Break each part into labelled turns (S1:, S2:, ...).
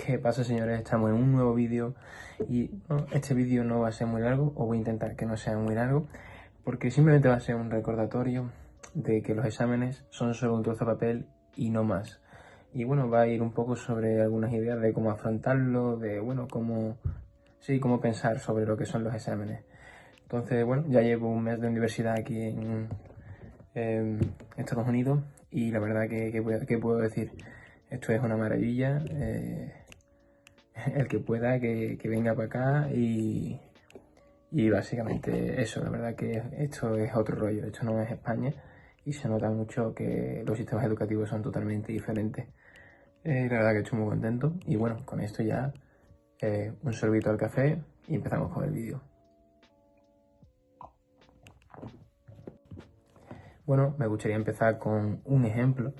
S1: ¿Qué pasa, señores? Estamos en un nuevo vídeo y bueno, este vídeo no va a ser muy largo, o voy a intentar que no sea muy largo, porque simplemente va a ser un recordatorio de que los exámenes son solo un trozo de papel y no más. Y bueno, va a ir un poco sobre algunas ideas de cómo afrontarlo, de bueno, cómo pensar sobre lo que son los exámenes. Entonces, bueno, ya llevo un mes de universidad aquí en Estados Unidos y la verdad que puedo decir, esto es una maravilla. El que pueda que venga para acá y básicamente eso, la verdad que esto es otro rollo, esto no es España y se nota mucho que los sistemas educativos son totalmente diferentes. La verdad que estoy muy contento y bueno, con esto ya un sorbito al café y empezamos con el vídeo. Bueno, me gustaría empezar con un ejemplo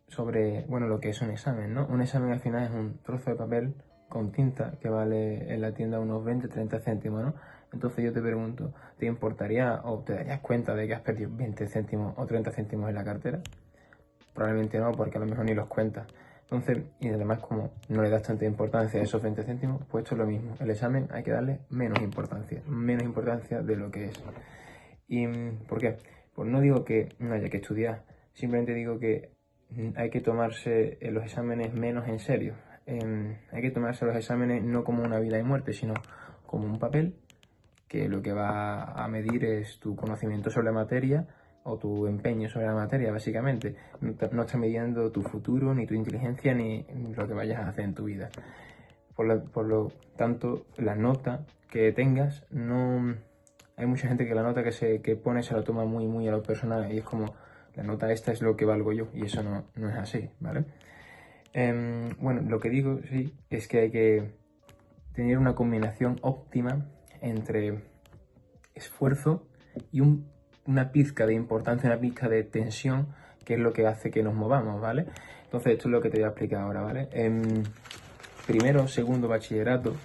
S1: sobre, bueno, lo que es un examen, ¿no? Un examen al final es un trozo de papel con tinta que vale en la tienda unos 20-30 céntimos, ¿no? Entonces yo te pregunto, ¿te importaría o te darías cuenta de que has perdido 20 céntimos o 30 céntimos en la cartera? Probablemente no, porque a lo mejor ni los cuentas. Entonces, y además como no le das tanta importancia a esos 20 céntimos, pues esto es lo mismo. El examen hay que darle menos importancia de lo que es. ¿Y por qué? Pues no digo que no haya que estudiar, simplemente digo que hay que tomarse los exámenes menos en serio. Hay que tomarse los exámenes no como una vida y muerte, sino como un papel que lo que va a medir es tu conocimiento sobre la materia o tu empeño sobre la materia, básicamente. No está midiendo tu futuro, ni tu inteligencia, ni lo que vayas a hacer en tu vida. Por lo tanto, la nota que tengas no... Hay mucha gente que la nota que pone se la toma muy a lo personal y es como, la nota esta es lo que valgo yo, y eso no es así, ¿vale? Bueno, lo que digo, sí, es que hay que tener una combinación óptima entre esfuerzo y una pizca de importancia, una pizca de tensión, que es lo que hace que nos movamos, ¿vale? Entonces esto es lo que te voy a explicar ahora, ¿vale? Primero, segundo bachillerato,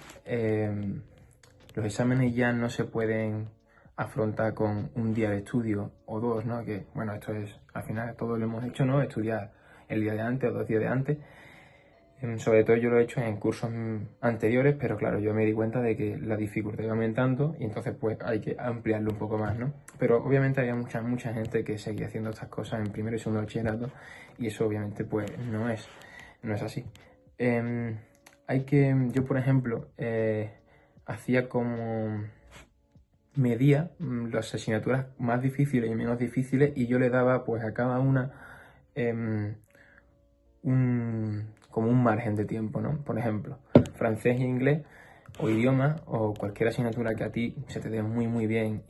S1: los exámenes ya no se pueden afrontar con un día de estudio o dos, ¿no? Que, bueno, esto es, al final todos lo hemos hecho, ¿no? Estudiar el día de antes o 2 días de antes. Sobre todo yo lo he hecho en cursos anteriores, pero claro, yo me di cuenta de que la dificultad iba aumentando y entonces pues hay que ampliarlo un poco más, ¿no? Pero obviamente había mucha gente que seguía haciendo estas cosas en primero y segundo bachillerato y eso obviamente pues no es así. Yo por ejemplo, hacía como medía las asignaturas más difíciles y menos difíciles y yo le daba pues a cada una como un margen de tiempo, ¿no? Por ejemplo, francés e inglés o idioma o cualquier asignatura que a ti se te dé muy bien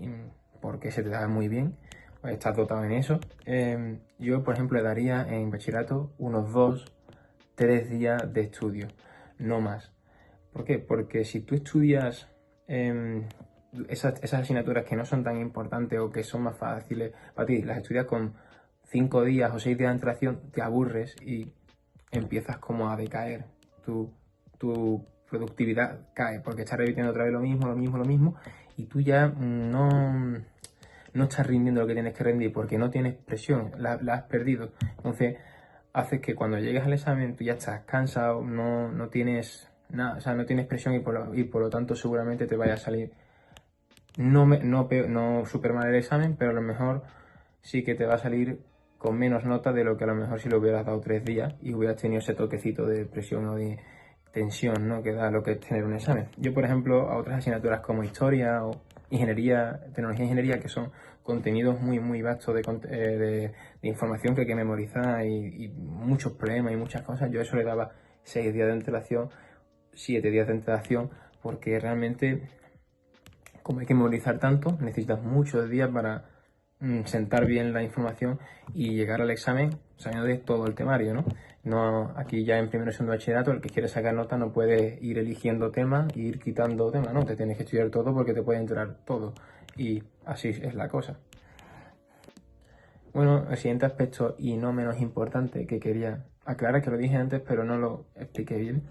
S1: porque se te da muy bien, pues estás dotado en eso. Yo, por ejemplo, le daría en bachillerato unos 2-3 días de estudio, no más. ¿Por qué? Porque si tú estudias esas asignaturas que no son tan importantes o que son más fáciles para ti, las estudias con 5 días o 6 días de antelación, te aburres y empiezas como a decaer. Tu productividad cae porque estás repitiendo otra vez lo mismo y tú ya no estás rindiendo lo que tienes que rendir porque no tienes presión, la has perdido. Entonces haces que cuando llegues al examen tú ya estás cansado, no tienes nada, o sea, no tienes presión y por lo tanto seguramente te vaya a salir no súper mal el examen, pero a lo mejor sí que te va a salir con menos nota de lo que a lo mejor si lo hubieras dado 3 días y hubieras tenido ese toquecito de presión o de tensión, ¿no? Que da lo que es tener un examen. Yo, por ejemplo, a otras asignaturas como historia o ingeniería, tecnología e ingeniería, que son contenidos muy vastos de información que hay que memorizar y muchos problemas y muchas cosas, yo eso le daba 6 días de antelación, 7 días de antelación, porque realmente, como hay que memorizar tanto, necesitas muchos días para sentar bien la información y llegar al examen sabiendo de todo el temario, ¿no? No, aquí ya en primero y segundo bachillerato, el que quiere sacar nota no puede ir eligiendo temas e ir quitando temas, ¿no? Te tienes que estudiar todo porque te puede entrar todo. Y así es la cosa. Bueno, el siguiente aspecto y no menos importante que quería aclarar, que lo dije antes pero no lo expliqué bien,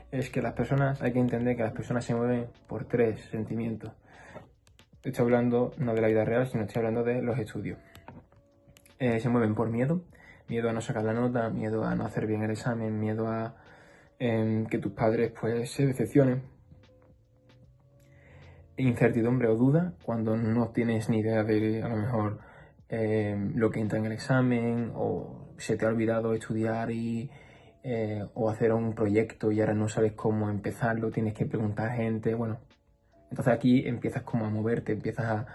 S1: es que hay que entender que las personas se mueven por 3 sentimientos. Estoy hablando no de la vida real, sino estoy hablando de los estudios. Se mueven por miedo a no sacar la nota, miedo a no hacer bien el examen, miedo a que tus padres pues se decepcionen, incertidumbre o duda cuando no tienes ni idea de a lo mejor lo que entra en el examen, o se te ha olvidado estudiar o hacer un proyecto y ahora no sabes cómo empezarlo, tienes que preguntar a gente, bueno, entonces aquí empiezas como a moverte, empiezas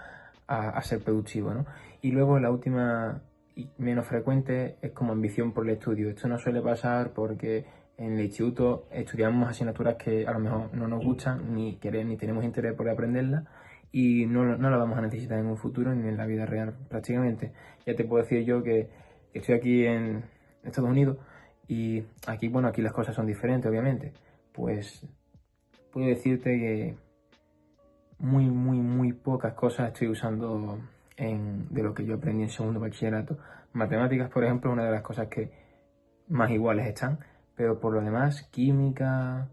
S1: a ser productivo, ¿no? Y luego la última y menos frecuente es como ambición por el estudio. Esto no suele pasar porque en el instituto estudiamos asignaturas que a lo mejor no nos gustan, ni tenemos interés por aprenderlas, y no las vamos a necesitar en un futuro ni en la vida real prácticamente. Ya te puedo decir yo que estoy aquí en Estados Unidos y aquí, bueno, aquí las cosas son diferentes, obviamente. Pues puedo decirte que muy pocas cosas estoy usando de lo que yo aprendí en segundo bachillerato. Matemáticas, por ejemplo, es una de las cosas que más iguales están, pero por lo demás, química,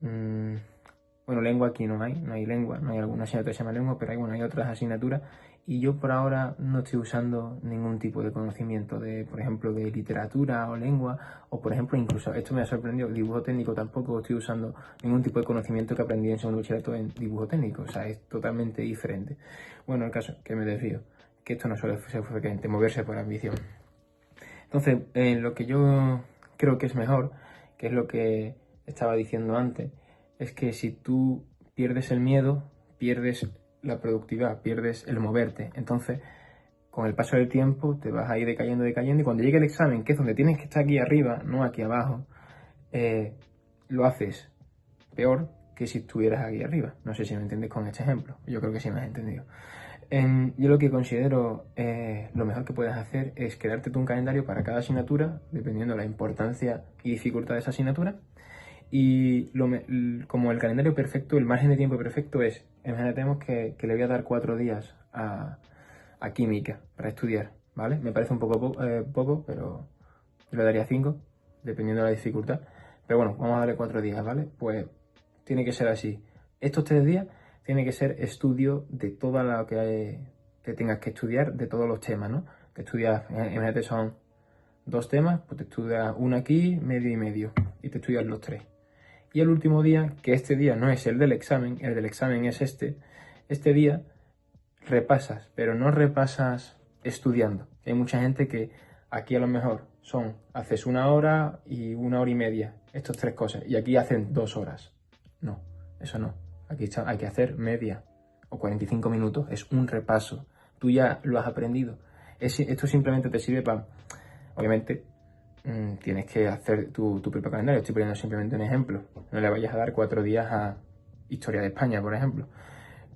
S1: bueno, lengua aquí no hay lengua, no hay alguna asignatura que se llama lengua, pero hay otras asignaturas, y yo por ahora no estoy usando ningún tipo de conocimiento por ejemplo, de literatura o lengua, o por ejemplo, incluso, esto me ha sorprendido, dibujo técnico tampoco estoy usando ningún tipo de conocimiento que aprendí en segundo bachillerato en dibujo técnico, o sea, es totalmente diferente. Bueno, el caso, que me desvío, que esto no suele ser frecuente, moverse por ambición. Entonces, lo que yo creo que es mejor, que es lo que estaba diciendo antes, es que si tú pierdes el miedo, pierdes la productividad, pierdes el moverte. Entonces, con el paso del tiempo, te vas a ir decayendo, y cuando llegue el examen, que es donde tienes que estar aquí arriba, no aquí abajo, lo haces peor que si estuvieras aquí arriba. No sé si me entiendes con este ejemplo. Yo creo que sí me has entendido. Yo lo que considero lo mejor que puedes hacer es crearte tú un calendario para cada asignatura, dependiendo de la importancia y dificultad de esa asignatura. Y como el calendario perfecto, el margen de tiempo perfecto es, imaginemos que le voy a dar 4 días a química para estudiar, ¿vale? Me parece un poco, pero yo le daría 5, dependiendo de la dificultad. Pero bueno, vamos a darle 4 días, ¿vale? Pues tiene que ser así. Estos 3 días tiene que ser estudio de todo lo que tengas que estudiar, de todos los temas, ¿no? Te estudias, imagínate, son 2 temas, pues te estudias uno aquí, medio y medio, y te estudias los 3. Y el último día, que este día no es el del examen es este día repasas, pero no repasas estudiando. Hay mucha gente que aquí a lo mejor haces 1 hora y 1 hora y media, estas 3 cosas, y aquí hacen 2 horas. No, eso no. Aquí hay que hacer media o 45 minutos, es un repaso. Tú ya lo has aprendido. Esto simplemente te sirve para, obviamente, tienes que hacer tu propio calendario. Estoy poniendo simplemente un ejemplo. No le vayas a dar 4 días a Historia de España, por ejemplo.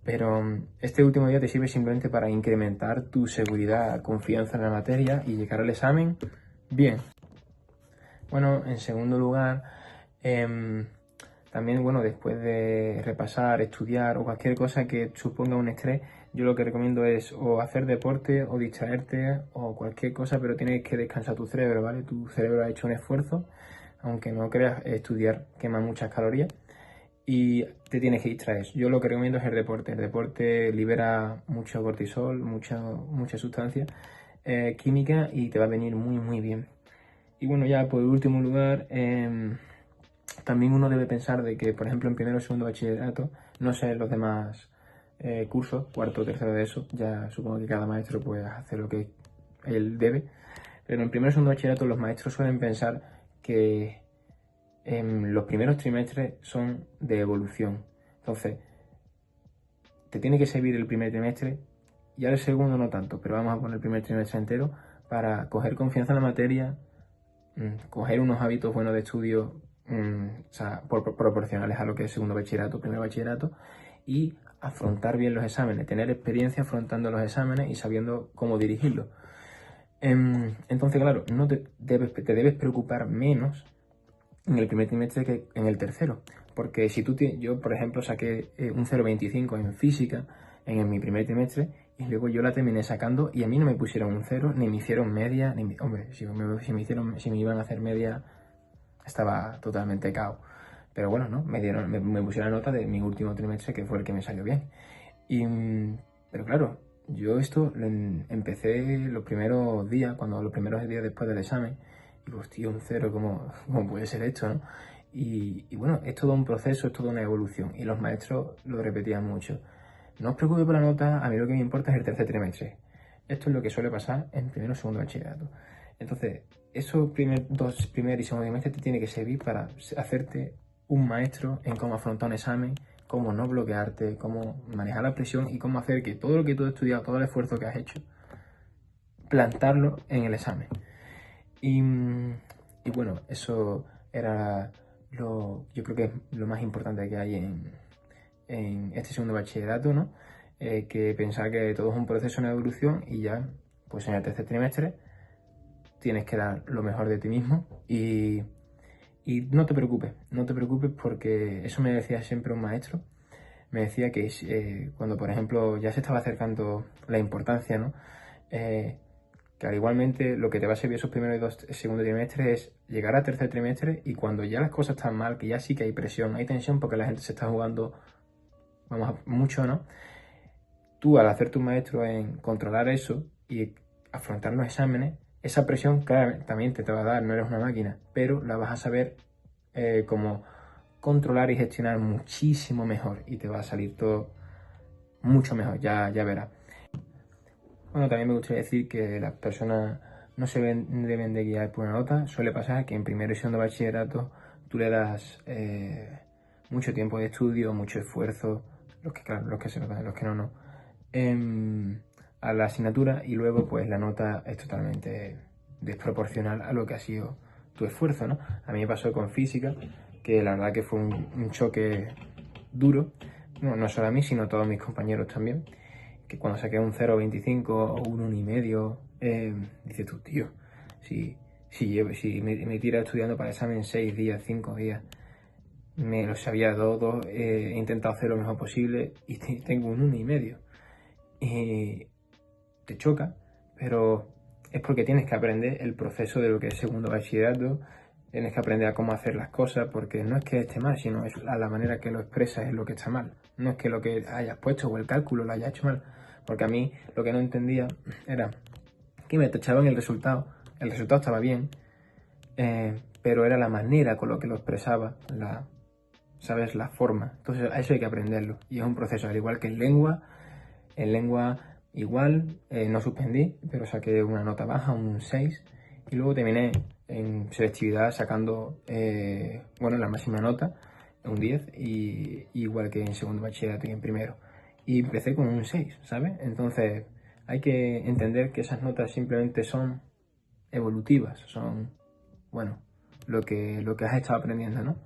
S1: Pero este último día te sirve simplemente para incrementar tu seguridad, confianza en la materia y llegar al examen bien. Bueno, en segundo lugar, también, bueno, después de repasar, estudiar o cualquier cosa que suponga un estrés, yo lo que recomiendo es o hacer deporte o distraerte o cualquier cosa, pero tienes que descansar tu cerebro, ¿vale? Tu cerebro ha hecho un esfuerzo, aunque no creas, estudiar quema muchas calorías y te tienes que distraer. Yo lo que recomiendo es el deporte. El deporte libera mucho cortisol, mucha sustancia química, y te va a venir muy bien. Y bueno, ya por último lugar, también uno debe pensar de que, por ejemplo, en primero o segundo bachillerato, no sé los demás cursos, cuarto o tercero de eso, ya supongo que cada maestro puede hacer lo que él debe, pero en primero o segundo bachillerato los maestros suelen pensar que los primeros trimestres son de evolución. Entonces, te tiene que servir el primer trimestre, y ahora el segundo no tanto, pero vamos a poner el primer trimestre entero para coger confianza en la materia, coger unos hábitos buenos de estudio, o sea, proporcionales a lo que es segundo bachillerato, primer bachillerato, y afrontar bien los exámenes, tener experiencia afrontando los exámenes y sabiendo cómo dirigirlos. Entonces, claro, no te debes preocupar menos en el primer trimestre que en el tercero, porque si yo, por ejemplo, saqué un 0,25 en física en mi primer trimestre, y luego yo la terminé sacando y a mí no me pusieron un 0, ni me hicieron media, hombre, si me iban a hacer media, estaba totalmente cao. Pero bueno, ¿no? Me pusieron la nota de mi último trimestre, que fue el que me salió bien. Pero claro, yo esto empecé los primeros días después del examen, y digo, hostia, un 0, ¿cómo puede ser esto, no? Y bueno, es todo un proceso, es toda una evolución. Y los maestros lo repetían mucho. No os preocupéis por la nota, a mí lo que me importa es el tercer trimestre. Esto es lo que suele pasar en primero y segundo bachillerato. Entonces, esos primer y segundo trimestre te tiene que servir para hacerte un maestro en cómo afrontar un examen, cómo no bloquearte, cómo manejar la presión y cómo hacer que todo lo que tú has estudiado, todo el esfuerzo que has hecho, plantarlo en el examen. Y bueno, eso era yo creo que es lo más importante que hay en este segundo bachillerato, ¿no? Que pensar que todo es un proceso, una evolución y ya, pues en el tercer trimestre tienes que dar lo mejor de ti mismo y no te preocupes porque eso me decía siempre un maestro, me decía que cuando por ejemplo ya se estaba acercando la importancia, ¿no? Que al igualmente lo que te va a servir esos primeros y dos segundos trimestres es llegar al tercer trimestre y cuando ya las cosas están mal, que ya sí que hay presión, hay tensión porque la gente se está jugando, mucho, ¿no? Tú al hacer tu maestro en controlar eso y afrontar los exámenes, esa presión claro, también te va a dar, no eres una máquina, pero la vas a saber como controlar y gestionar muchísimo mejor y te va a salir todo mucho mejor, ya verás. Bueno, también me gustaría decir que las personas no deben de guiar por una nota. Suele pasar que en primero y segundo bachillerato tú le das mucho tiempo de estudio, mucho esfuerzo, los que se notan, los que no, a la asignatura y luego pues la nota es totalmente desproporcional a lo que ha sido tu esfuerzo, ¿no? A mí me pasó con física, que la verdad que fue un choque duro, no solo a mí, sino a todos mis compañeros también, que cuando saqué un 0,25 o un 1,5, dices tú, tío, si me tira estudiando para el examen 6 días, 5 días, me lo sabía todo, he intentado hacer lo mejor posible y tengo un 1,5. Te choca, pero es porque tienes que aprender el proceso de lo que es segundo bachillerato, tienes que aprender a cómo hacer las cosas, porque no es que esté mal, sino es la manera que lo expresas es lo que está mal. No es que lo que hayas puesto o el cálculo lo hayas hecho mal, porque a mí lo que no entendía era que me tachaban el resultado estaba bien, pero era la manera con lo que lo expresaba, ¿sabes? La forma. Entonces a eso hay que aprenderlo, y es un proceso, al igual que en lengua igual, no suspendí, pero saqué una nota baja, un 6, y luego terminé en selectividad sacando, la máxima nota, un 10, igual que en segundo bachillerato y en primero. Y empecé con un 6, ¿sabes? Entonces hay que entender que esas notas simplemente son evolutivas, son, lo que has estado aprendiendo, ¿no?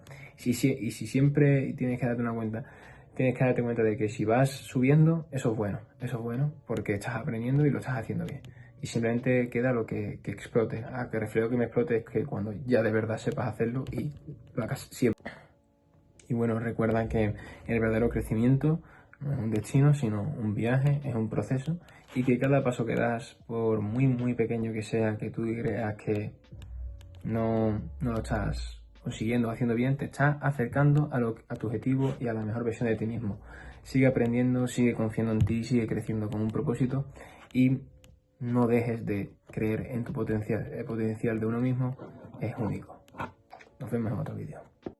S1: Y si siempre tienes que darte cuenta de que si vas subiendo, eso es bueno porque estás aprendiendo y lo estás haciendo bien. Y simplemente queda lo que explote. Que reflejo que me explote es que cuando ya de verdad sepas hacerlo y lo hagas siempre. Y bueno, recuerda que el verdadero crecimiento no es un destino, sino un viaje, es un proceso. Y que cada paso que das, por muy, muy pequeño que sea, que tú creas que no lo estás consiguiendo, haciendo bien, te estás acercando a tu objetivo y a la mejor versión de ti mismo. Sigue aprendiendo, sigue confiando en ti, sigue creciendo con un propósito y no dejes de creer en tu potencial. El potencial de uno mismo es único. Nos vemos en otro vídeo.